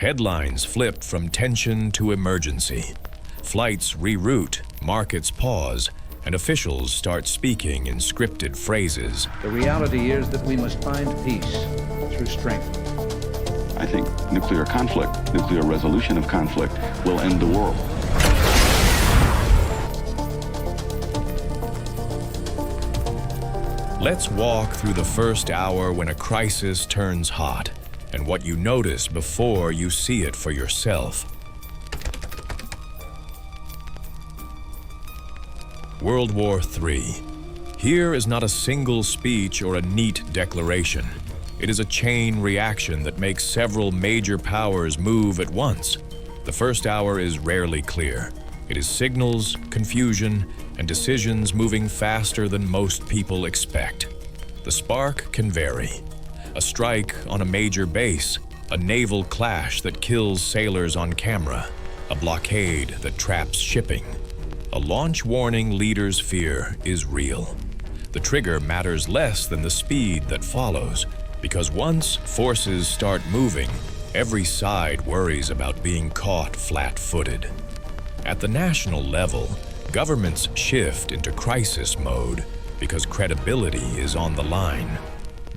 Headlines flip from tension to emergency. Flights reroute, markets pause, and officials start speaking in scripted phrases. The reality is that we must find peace through strength. I think nuclear conflict, nuclear resolution of conflict, will end the world. Let's walk through the first hour when a crisis turns hot, and what you notice before you see it for yourself. World War III. Here is not a single speech or a neat declaration. It is a chain reaction that makes several major powers move at once. The first hour is rarely clear. It is signals, confusion, and decisions moving faster than most people expect. The spark can vary. A strike on a major base, a naval clash that kills sailors on camera, a blockade that traps shipping. A launch warning leaders fear is real. The trigger matters less than the speed that follows, because once forces start moving, every side worries about being caught flat-footed. At the national level, governments shift into crisis mode because credibility is on the line.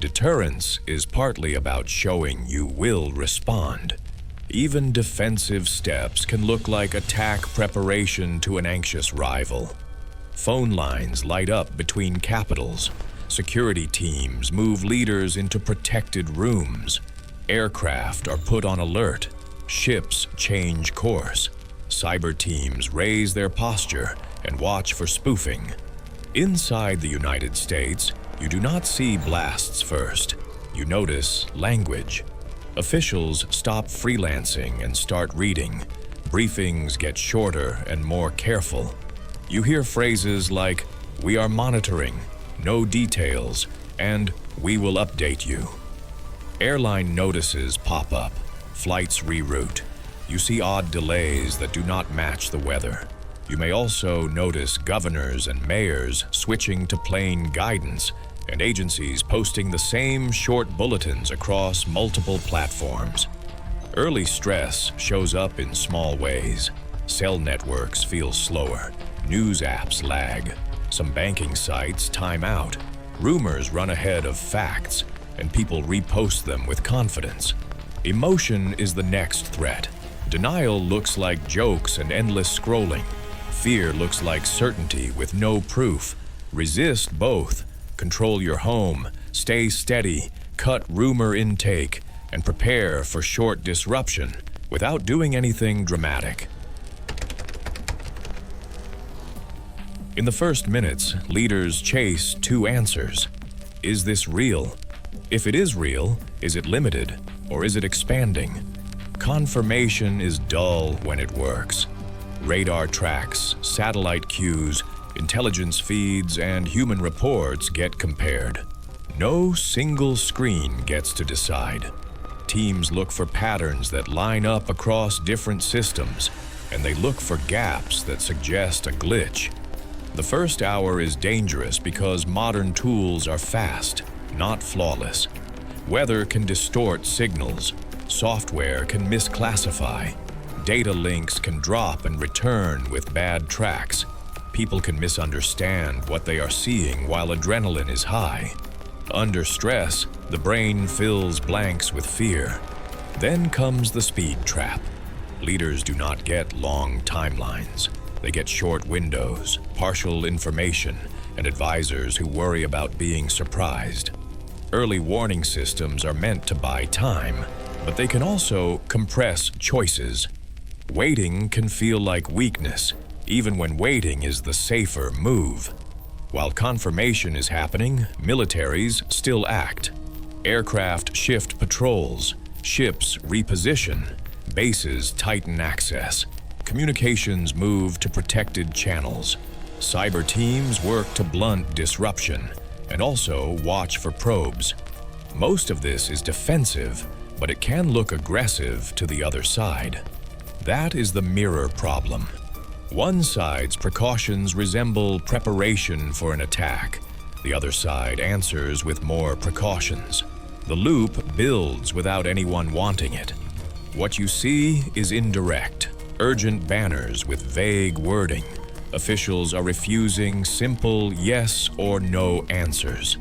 Deterrence is partly about showing you will respond. Even defensive steps can look like attack preparation to an anxious rival. Phone lines light up between capitals. Security teams move leaders into protected rooms. Aircraft are put on alert. Ships change course. Cyber teams raise their posture and watch for spoofing. Inside the United States, you do not see blasts first. You notice language. Officials stop freelancing and start reading. Briefings get shorter and more careful. You hear phrases like, "We are monitoring," "No details," and "We will update you." Airline notices pop up. Flights reroute. You see odd delays that do not match the weather. You may also notice governors and mayors switching to plain guidance and agencies posting the same short bulletins across multiple platforms. Early stress shows up in small ways. Cell networks feel slower. News apps lag. Some banking sites time out. Rumors run ahead of facts, and people repost them with confidence. Emotion is the next threat. Denial looks like jokes and endless scrolling. Fear looks like certainty with no proof. Resist both. Control your home. Stay steady. Cut rumor intake. And prepare for short disruption without doing anything dramatic. In the first minutes, leaders chase two answers. Is this real? If it is real, is it limited, or is it expanding? Confirmation is dull when it works. Radar tracks, satellite cues, intelligence feeds, and human reports get compared. No single screen gets to decide. Teams look for patterns that line up across different systems, and they look for gaps that suggest a glitch. The first hour is dangerous because modern tools are fast, not flawless. Weather can distort signals. Software can misclassify. Data links can drop and return with bad tracks. People can misunderstand what they are seeing while adrenaline is high. Under stress, the brain fills blanks with fear. Then comes the speed trap. Leaders do not get long timelines. They get short windows, partial information, and advisors who worry about being surprised. Early warning systems are meant to buy time, but they can also compress choices. Waiting can feel like weakness, even when waiting is the safer move. While confirmation is happening, militaries still act. Aircraft shift patrols, ships reposition, bases tighten access, communications move to protected channels. Cyber teams work to blunt disruption and also watch for probes. Most of this is defensive, but it can look aggressive to the other side. That is the mirror problem. One side's precautions resemble preparation for an attack. The other side answers with more precautions. The loop builds without anyone wanting it. What you see is indirect, urgent banners with vague wording. Officials are refusing simple yes or no answers.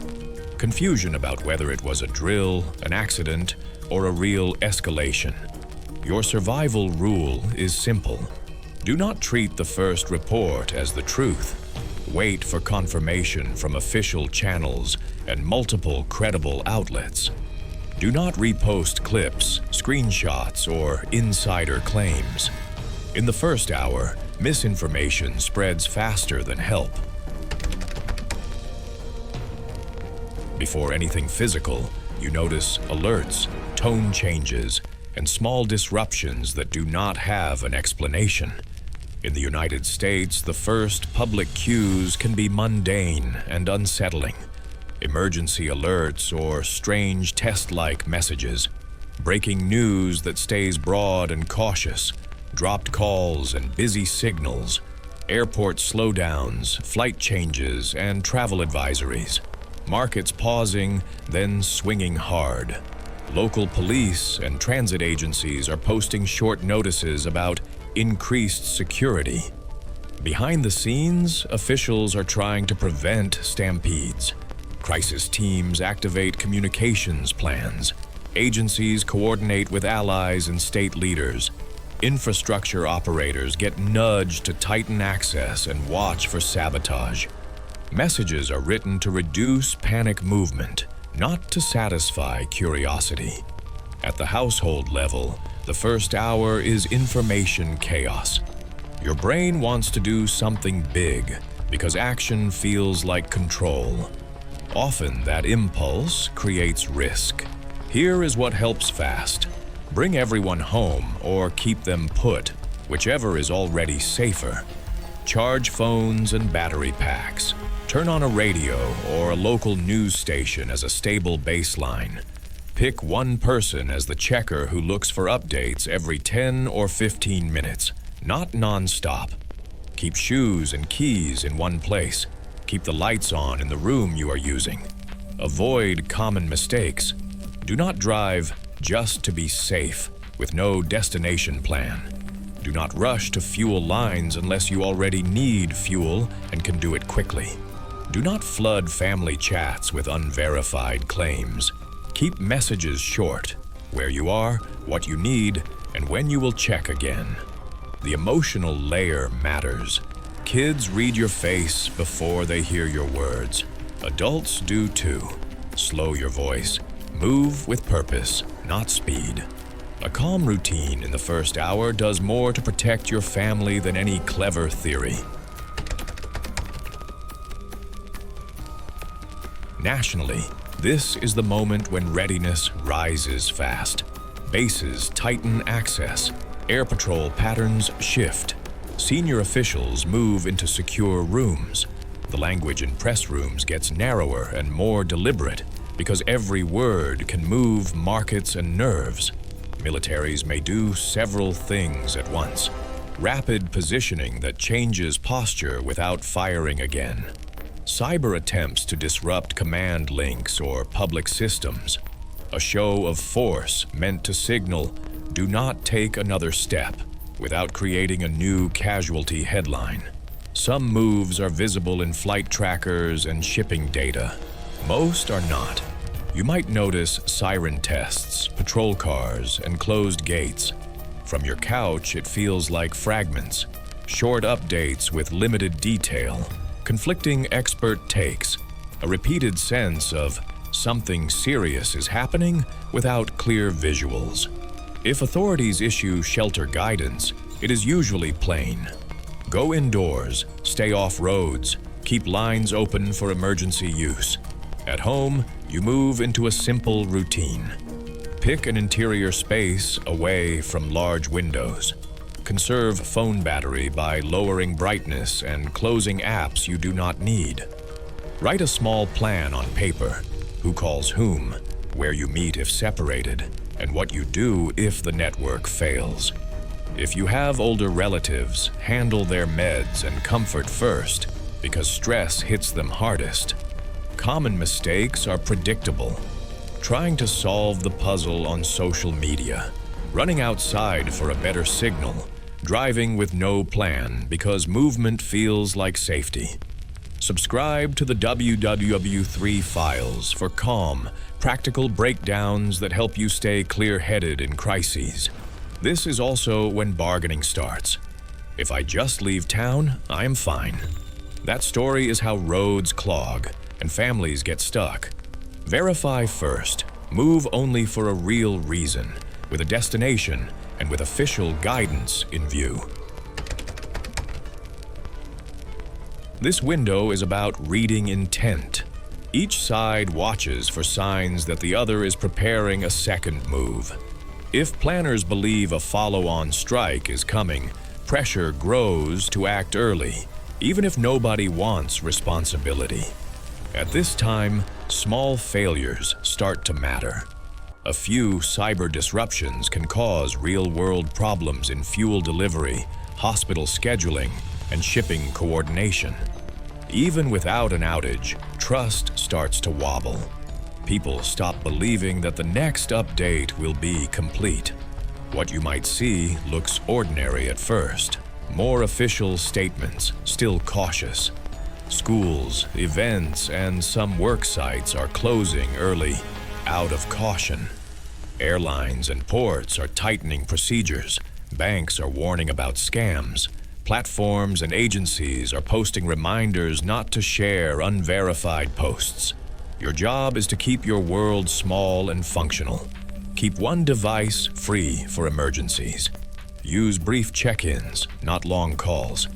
Confusion about whether it was a drill, an accident, or a real escalation. Your survival rule is simple. Do not treat the first report as the truth. Wait for confirmation from official channels and multiple credible outlets. Do not repost clips, screenshots, or insider claims. In the first hour, misinformation spreads faster than help. Before anything physical, you notice alerts, tone changes, and small disruptions that do not have an explanation. In the United States, the first public cues can be mundane and unsettling. Emergency alerts or strange test-like messages. Breaking news that stays broad and cautious. Dropped calls and busy signals. Airport slowdowns, flight changes, and travel advisories. Markets pausing, then swinging hard. Local police and transit agencies are posting short notices about increased security. Behind the scenes, officials are trying to prevent stampedes. Crisis teams activate communications plans. Agencies coordinate with allies and state leaders. Infrastructure operators get nudged to tighten access and watch for sabotage. Messages are written to reduce panic movement, not to satisfy curiosity. At the household level, the first hour is information chaos. Your brain wants to do something big because action feels like control. Often that impulse creates risk. Here is what helps fast. Bring everyone home or keep them put, whichever is already safer. Charge phones and battery packs. Turn on a radio or a local news station as a stable baseline. Pick one person as the checker who looks for updates every 10 or 15 minutes, not non-stop. Keep shoes and keys in one place. Keep the lights on in the room you are using. Avoid common mistakes. Do not drive just to be safe with no destination plan. Do not rush to fuel lines unless you already need fuel and can do it quickly. Do not flood family chats with unverified claims. Keep messages short, where you are, what you need, and when you will check again. The emotional layer matters. Kids read your face before they hear your words. Adults do too. Slow your voice. Move with purpose, not speed. A calm routine in the first hour does more to protect your family than any clever theory. Nationally, this is the moment when readiness rises fast. Bases tighten access. Air patrol patterns shift. Senior officials move into secure rooms. The language in press rooms gets narrower and more deliberate because every word can move markets and nerves. Militaries may do several things at once. Rapid positioning that changes posture without firing again. Cyber attempts to disrupt command links or public systems. A show of force meant to signal, do not take another step, without creating a new casualty headline. Some moves are visible in flight trackers and shipping data. Most are not. You might notice siren tests, patrol cars, and closed gates. From your couch, it feels like fragments. Short updates with limited detail. Conflicting expert takes. A repeated sense of something serious is happening without clear visuals. If authorities issue shelter guidance, it is usually plain. Go indoors, stay off roads, keep lines open for emergency use. At home, you move into a simple routine. Pick an interior space away from large windows. Conserve phone battery by lowering brightness and closing apps you do not need. Write a small plan on paper. Who calls whom, where you meet if separated, and what you do if the network fails. If you have older relatives, handle their meds and comfort first, because stress hits them hardest. Common mistakes are predictable. Trying to solve the puzzle on social media. running outside for a better signal, driving with no plan because movement feels like safety. Subscribe to the WW3 files for calm, practical breakdowns that help you stay clear-headed in crises. This is also when bargaining starts. If I just leave town, I am fine. That story is how roads clog and families get stuck. Verify first. Move only for a real reason, with a destination and with official guidance in view. This window is about reading intent. Each side watches for signs that the other is preparing a second move. If planners believe a follow-on strike is coming, pressure grows to act early, even if nobody wants responsibility. At this time, small failures start to matter. A few cyber disruptions can cause real-world problems in fuel delivery, hospital scheduling, and shipping coordination. Even without an outage, trust starts to wobble. People stop believing that the next update will be complete. What you might see looks ordinary at first. More official statements, still cautious. Schools, events, and some work sites are closing early, out of caution. Airlines and ports are tightening procedures. Banks are warning about scams. Platforms and agencies are posting reminders not to share unverified posts. Your job is to keep your world small and functional. Keep one device free for emergencies. Use brief check-ins, not long calls.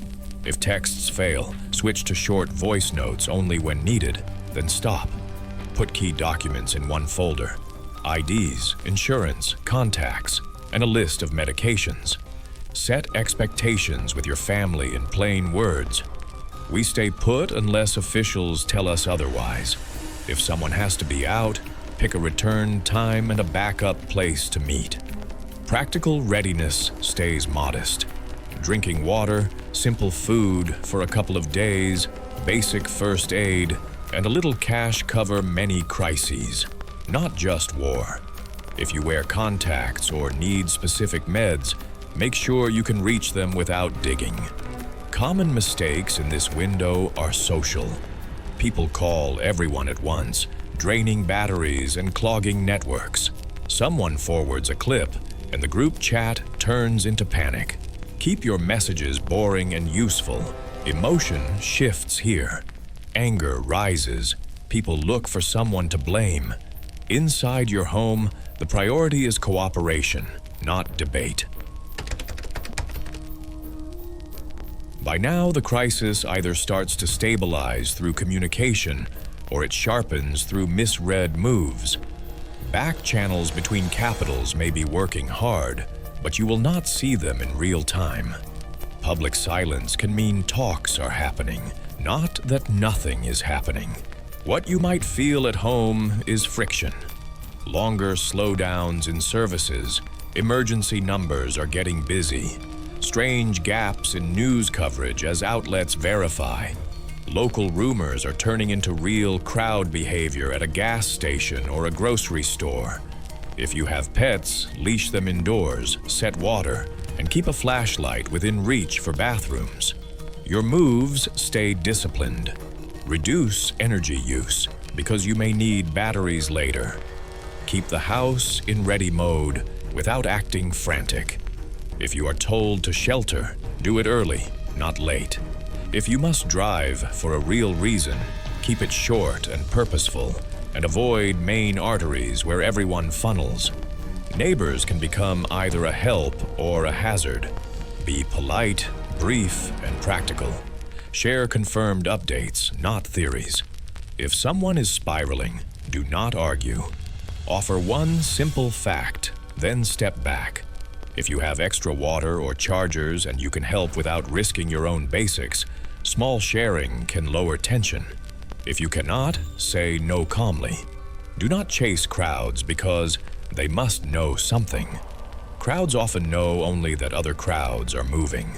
If texts fail, switch to short voice notes only when needed, then stop. Put key documents in one folder. IDs, insurance, contacts, and a list of medications. Set expectations with your family in plain words. We stay put unless officials tell us otherwise. If someone has to be out, pick a return time and a backup place to meet. Practical readiness stays modest. Drinking water, simple food for a couple of days, basic first aid, and a little cash cover many crises, not just war. If you wear contacts or need specific meds, make sure you can reach them without digging. Common mistakes in this window are social. People call everyone at once, draining batteries and clogging networks. Someone forwards a clip, and the group chat turns into panic. Keep your messages boring and useful. Emotion shifts here. Anger rises. People look for someone to blame. Inside your home, the priority is cooperation, not debate. By now, the crisis either starts to stabilize through communication or it sharpens through misread moves. Back channels between capitals may be working hard, but you will not see them in real time. Public silence can mean talks are happening, not that nothing is happening. What you might feel at home is friction. Longer slowdowns in services, emergency numbers are getting busy. Strange gaps in news coverage as outlets verify. Local rumors are turning into real crowd behavior at a gas station or a grocery store. If you have pets, leash them indoors, set water, and keep a flashlight within reach for bathrooms. Your moves stay disciplined. Reduce energy use because you may need batteries later. Keep the house in ready mode without acting frantic. If you are told to shelter, do it early, not late. If you must drive for a real reason, keep it short and purposeful, and avoid main arteries where everyone funnels. Neighbors can become either a help or a hazard. Be polite, brief, and practical. Share confirmed updates, not theories. If someone is spiraling, do not argue. Offer one simple fact, then step back. If you have extra water or chargers and you can help without risking your own basics, small sharing can lower tension. If you cannot, say no calmly. Do not chase crowds because they must know something. Crowds often know only that other crowds are moving.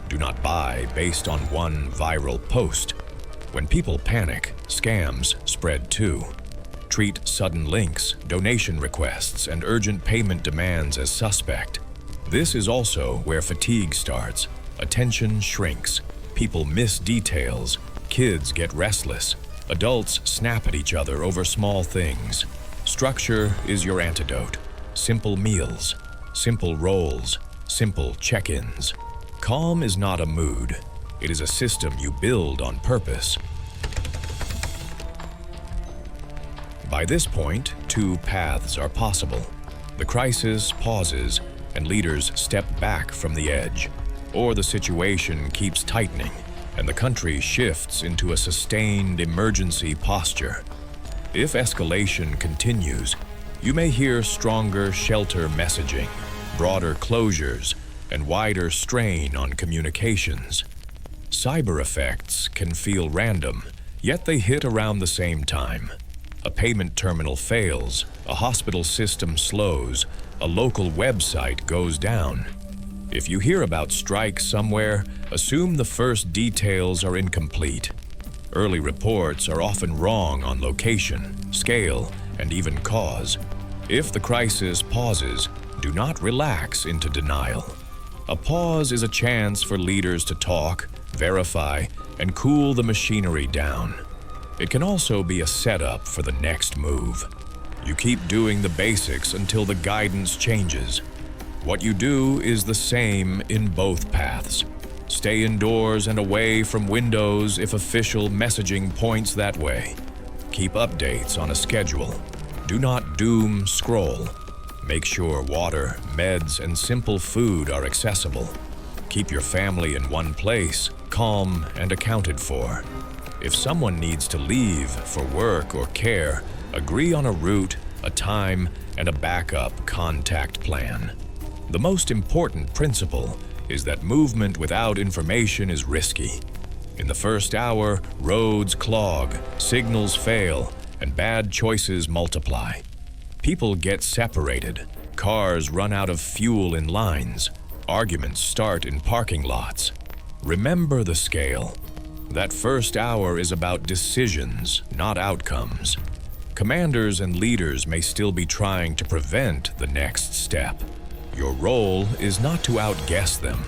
Do not buy based on one viral post. When people panic, scams spread too. Treat sudden links, donation requests, and urgent payment demands as suspect. This is also where fatigue starts. Attention shrinks. People miss details. Kids get restless. Adults snap at each other over small things. Structure is your antidote. Simple meals, simple roles, simple check-ins. Calm is not a mood. It is a system you build on purpose. By this point, two paths are possible. The crisis pauses, and leaders step back from the edge. Or the situation keeps tightening, and the country shifts into a sustained emergency posture. If escalation continues, you may hear stronger shelter messaging, broader closures, and wider strain on communications. Cyber effects can feel random, yet they hit around the same time. A payment terminal fails, a hospital system slows, a local website goes down. If you hear about strikes somewhere, assume the first details are incomplete. Early reports are often wrong on location, scale, and even cause. If the crisis pauses, do not relax into denial. A pause is a chance for leaders to talk, verify, and cool the machinery down. It can also be a setup for the next move. You keep doing the basics until the guidance changes. What you do is the same in both paths. Stay indoors and away from windows if official messaging points that way. Keep updates on a schedule. Do not doom scroll. Make sure water, meds, and simple food are accessible. Keep your family in one place, calm and accounted for. If someone needs to leave for work or care, agree on a route, a time, and a backup contact plan. The most important principle is that movement without information is risky. In the first hour, roads clog, signals fail, and bad choices multiply. People get separated, cars run out of fuel in lines, arguments start in parking lots. Remember the scale. That first hour is about decisions, not outcomes. Commanders and leaders may still be trying to prevent the next step. Your role is not to outguess them.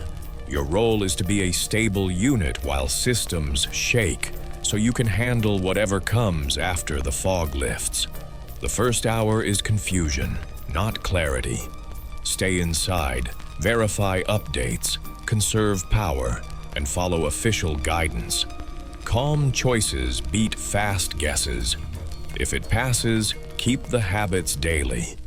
Your role is to be a stable unit while systems shake, so you can handle whatever comes after the fog lifts. The first hour is confusion, not clarity. Stay inside, verify updates, conserve power, and follow official guidance. Calm choices beat fast guesses. If it passes, keep the habits daily.